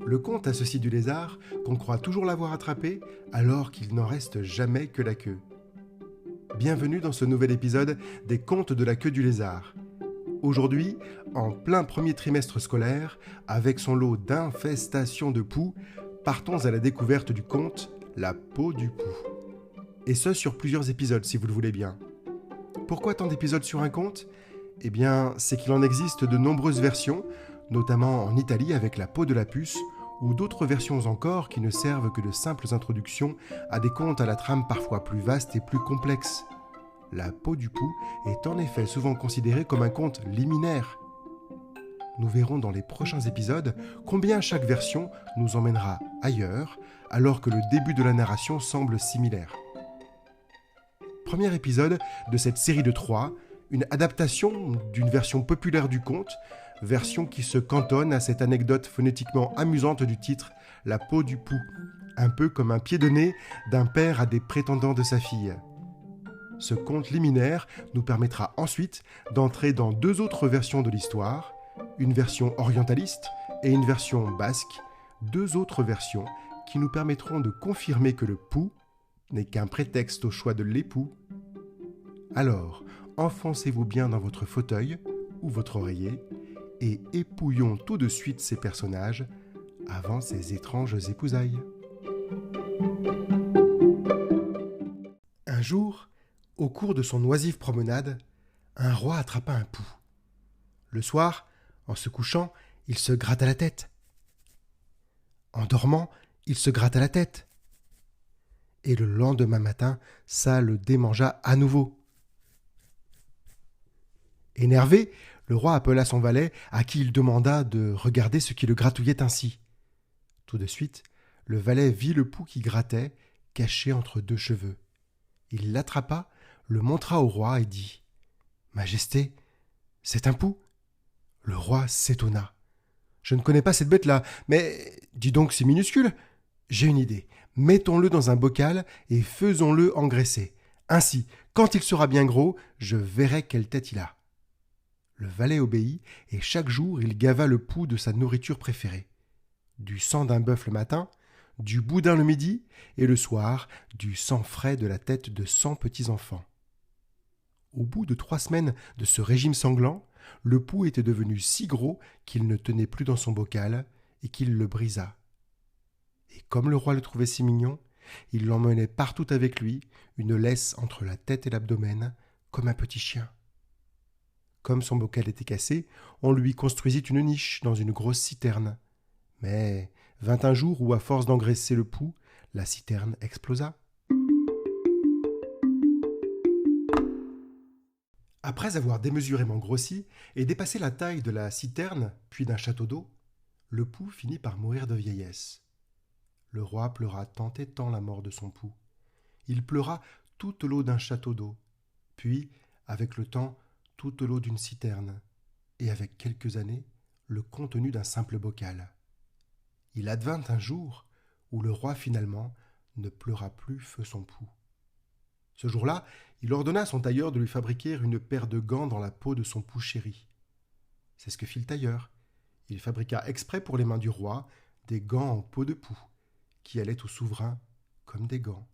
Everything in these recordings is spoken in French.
Le conte a ceci du lézard qu'on croit toujours l'avoir attrapé alors qu'il n'en reste jamais que la queue. Bienvenue dans ce nouvel épisode des Contes de la queue du lézard. Aujourd'hui, en plein premier trimestre scolaire, avec son lot d'infestations de poux, partons à la découverte du conte La peau du poux. Et ce sur plusieurs épisodes si vous le voulez bien. Pourquoi tant d'épisodes sur un conte ? Eh bien, c'est qu'il en existe de nombreuses versions, notamment en Italie avec La peau de la puce, ou d'autres versions encore qui ne servent que de simples introductions à des contes à la trame parfois plus vaste et plus complexe. La peau du poux est en effet souvent considérée comme un conte liminaire. Nous verrons dans les prochains épisodes combien chaque version nous emmènera ailleurs, alors que le début de la narration semble similaire. Premier épisode de cette série de 3, une adaptation d'une version populaire du conte, version qui se cantonne à cette anecdote phonétiquement amusante du titre « La peau du poux », un peu comme un pied de nez d'un père à des prétendants de sa fille. Ce conte liminaire nous permettra ensuite d'entrer dans deux autres versions de l'histoire, une version orientaliste et une version basque, deux autres versions qui nous permettront de confirmer que le poux n'est qu'un prétexte au choix de l'époux. Alors, enfoncez-vous bien dans votre fauteuil ou votre oreiller et épouillons tout de suite ces personnages avant ces étranges épousailles. Un jour, au cours de son oisive promenade, un roi attrapa un poux. Le soir, en se couchant, il se gratta la tête. En dormant, il se gratta la tête. Et le lendemain matin, ça le démangea à nouveau. Énervé, le roi appela son valet, à qui il demanda de regarder ce qui le gratouillait ainsi. Tout de suite, le valet vit le poux qui grattait, caché entre deux cheveux. Il l'attrapa, le montra au roi et dit « Majesté, c'est un poux ?» Le roi s'étonna. « Je ne connais pas cette bête-là, mais dis donc, c'est minuscule. J'ai une idée. Mettons-le dans un bocal et faisons-le engraisser. Ainsi, quand il sera bien gros, je verrai quelle tête il a. » Le valet obéit, et chaque jour il gava le poux de sa nourriture préférée. Du sang d'un bœuf le matin, du boudin le midi, et le soir, du sang frais de la tête de 100 petits-enfants. Au bout de 3 semaines de ce régime sanglant, le poux était devenu si gros qu'il ne tenait plus dans son bocal, et qu'il le brisa. Et comme le roi le trouvait si mignon, il l'emmenait partout avec lui, une laisse entre la tête et l'abdomen, comme un petit chien. Comme son bocal était cassé, on lui construisit une niche dans une grosse citerne. Mais vint un jour où, à force d'engraisser le poux, la citerne explosa. Après avoir démesurément grossi et dépassé la taille de la citerne, puis d'un château d'eau, le poux finit par mourir de vieillesse. Le roi pleura tant et tant la mort de son poux. Il pleura toute l'eau d'un château d'eau, puis, avec le temps, toute l'eau d'une citerne, et avec quelques années, le contenu d'un simple bocal. Il advint un jour où le roi finalement ne pleura plus feu son poux. Ce jour-là, il ordonna à son tailleur de lui fabriquer une paire de gants dans la peau de son poux chéri. C'est ce que fit le tailleur. Il fabriqua exprès pour les mains du roi des gants en peau de poux, qui allaient au souverain comme des gants.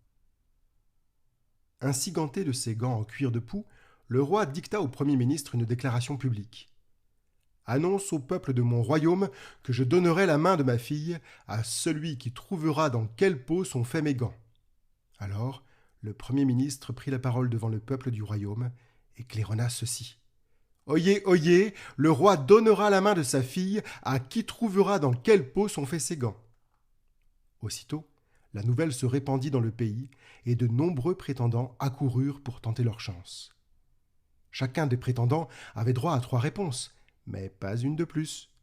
Ainsi ganté de ses gants en cuir de poux, le roi dicta au Premier ministre une déclaration publique. « Annonce au peuple de mon royaume que je donnerai la main de ma fille à celui qui trouvera dans quelle peau sont faits mes gants. » Alors, le Premier ministre prit la parole devant le peuple du royaume et claironna ceci. « Oyez, oyez, le roi donnera la main de sa fille à qui trouvera dans quelle peau sont faits ses gants. » Aussitôt, la nouvelle se répandit dans le pays et de nombreux prétendants accoururent pour tenter leur chance. Chacun des prétendants avait droit à 3 réponses, mais pas une de plus.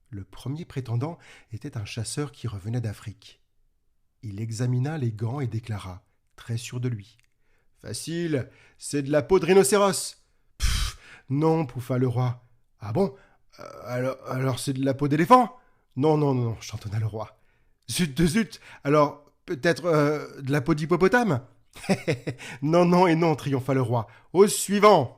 Le premier prétendant était un chasseur qui revenait d'Afrique. Il examina les gants et déclara, très sûr de lui. « Facile, c'est de la peau de rhinocéros. »« Pfff, non, pouffa le roi. »« Ah bon, alors c'est de la peau d'éléphant ?»« Non, non, non, chantonna le roi. »« Zut de zut, alors peut-être de la peau d'hippopotame ?»« Non, non et non, triompha le roi. Au suivant !»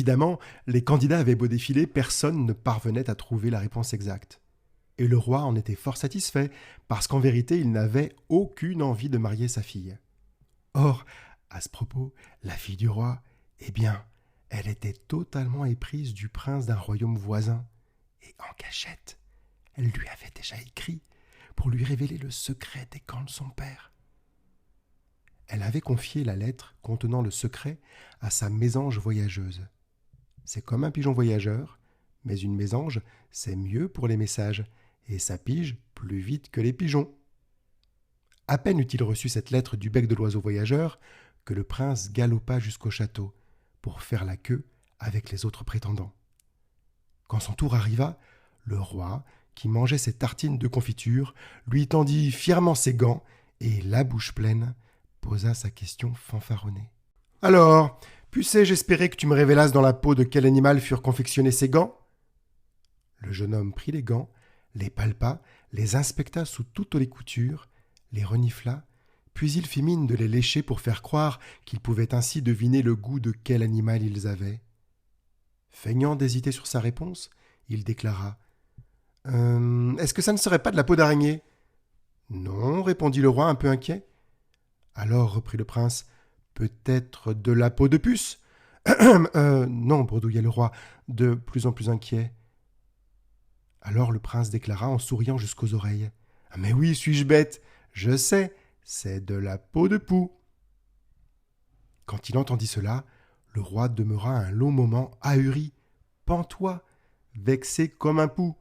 Évidemment, les candidats avaient beau défiler, personne ne parvenait à trouver la réponse exacte. Et le roi en était fort satisfait, parce qu'en vérité, il n'avait aucune envie de marier sa fille. Or, à ce propos, la fille du roi, elle était totalement éprise du prince d'un royaume voisin. Et en cachette, elle lui avait déjà écrit pour lui révéler le secret des gants de son père. Elle avait confié la lettre contenant le secret à sa mésange voyageuse. C'est comme un pigeon voyageur, mais une mésange, c'est mieux pour les messages, et ça pige plus vite que les pigeons. À peine eut-il reçu cette lettre du bec de l'oiseau voyageur que le prince galopa jusqu'au château pour faire la queue avec les autres prétendants. Quand son tour arriva, le roi, qui mangeait ses tartines de confiture, lui tendit fièrement ses gants et, la bouche pleine, posa sa question fanfaronnée. « Alors, puissais-je espérer que tu me révélasses dans la peau de quel animal furent confectionnés ces gants ?» Le jeune homme prit les gants, les palpa, les inspecta sous toutes les coutures, les renifla, puis il fit mine de les lécher pour faire croire qu'il pouvait ainsi deviner le goût de quel animal ils avaient. Feignant d'hésiter sur sa réponse, il déclara « Est-ce que ça ne serait pas de la peau d'araignée ?»« Non, répondit le roi un peu inquiet. « Alors, reprit le prince, peut-être de la peau de puce ?»« Non, bredouilla le roi, de plus en plus inquiet. Alors le prince déclara en souriant jusqu'aux oreilles « Mais oui, suis-je bête? Je sais, c'est de la peau de poux. » Quand il entendit cela, le roi demeura un long moment ahuri, pantois, vexé comme un pou.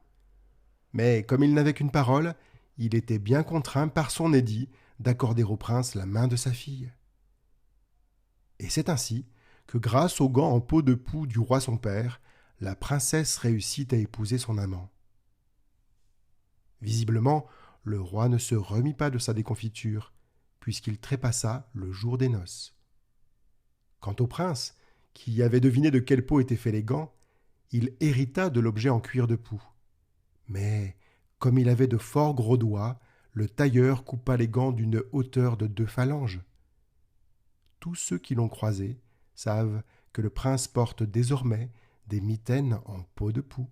Mais comme il n'avait qu'une parole, il était bien contraint par son édit d'accorder au prince la main de sa fille. Et c'est ainsi que, grâce aux gants en peau de poux du roi son père, la princesse réussit à épouser son amant. Visiblement, le roi ne se remit pas de sa déconfiture, puisqu'il trépassa le jour des noces. Quant au prince, qui avait deviné de quelle peau étaient faits les gants, il hérita de l'objet en cuir de poux. Mais, comme il avait de fort gros doigts, le tailleur coupa les gants d'une hauteur de 2 phalanges. Tous ceux qui l'ont croisé savent que le prince porte désormais des mitaines en peau de poux.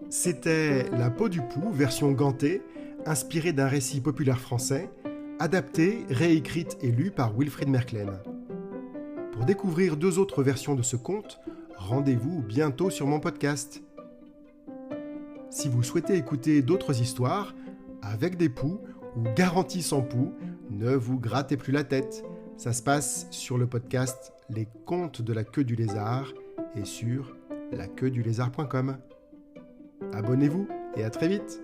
C'était La peau du poux, version gantée, inspirée d'un récit populaire français, adaptée, réécrite et lue par Wilfrid Merklen. Pour découvrir 2 autres versions de ce conte, rendez-vous bientôt sur mon podcast. Si vous souhaitez écouter d'autres histoires, avec des poux ou garanties sans poux, ne vous grattez plus la tête. Ça se passe sur le podcast Les Contes de la Queue du Lézard et sur laqueuedulézard.com. Abonnez-vous et à très vite.